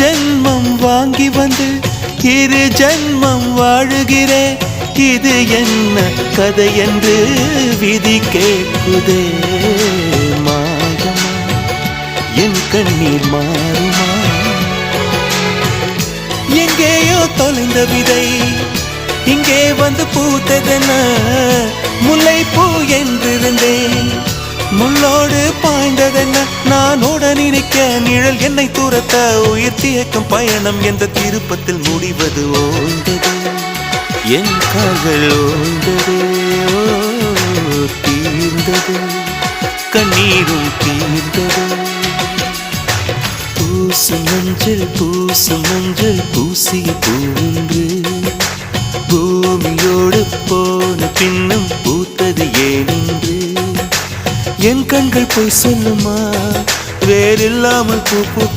ஜென்மம் வாங்கி வந்து இரு ஜென்மம் வாழுகிறேன். இது என்ன கதை என்று விதி கேட்குதே. மாயமா என் கண்ணீர் மாறுமா? எங்கேயோ தொலைந்த விதை இங்கே வந்து பூத்ததென முல்லைப்பூ என்றிருந்தேன். முள்ளோடு பாய்ந்ததென்ன நான் உடன் நிற்க நிழல் என்னை தூரத்த உயிர் தியக்கும் பயணம் என்ற திருப்பத்தில் முடிவது ஓய்ந்தது. என் கால்கள் ஓய்ந்தது, தீர்ந்தது, கண்ணீரும் தீர்ந்தது. பூசும் மஞ்சள் பூசிய பூன்று பூமியோடு போன பின்னும் பூத்தது ஏனென்று என் கண்கள் போய் சொல்லுமா? வேறில்லாமல் பூ பூக்கும்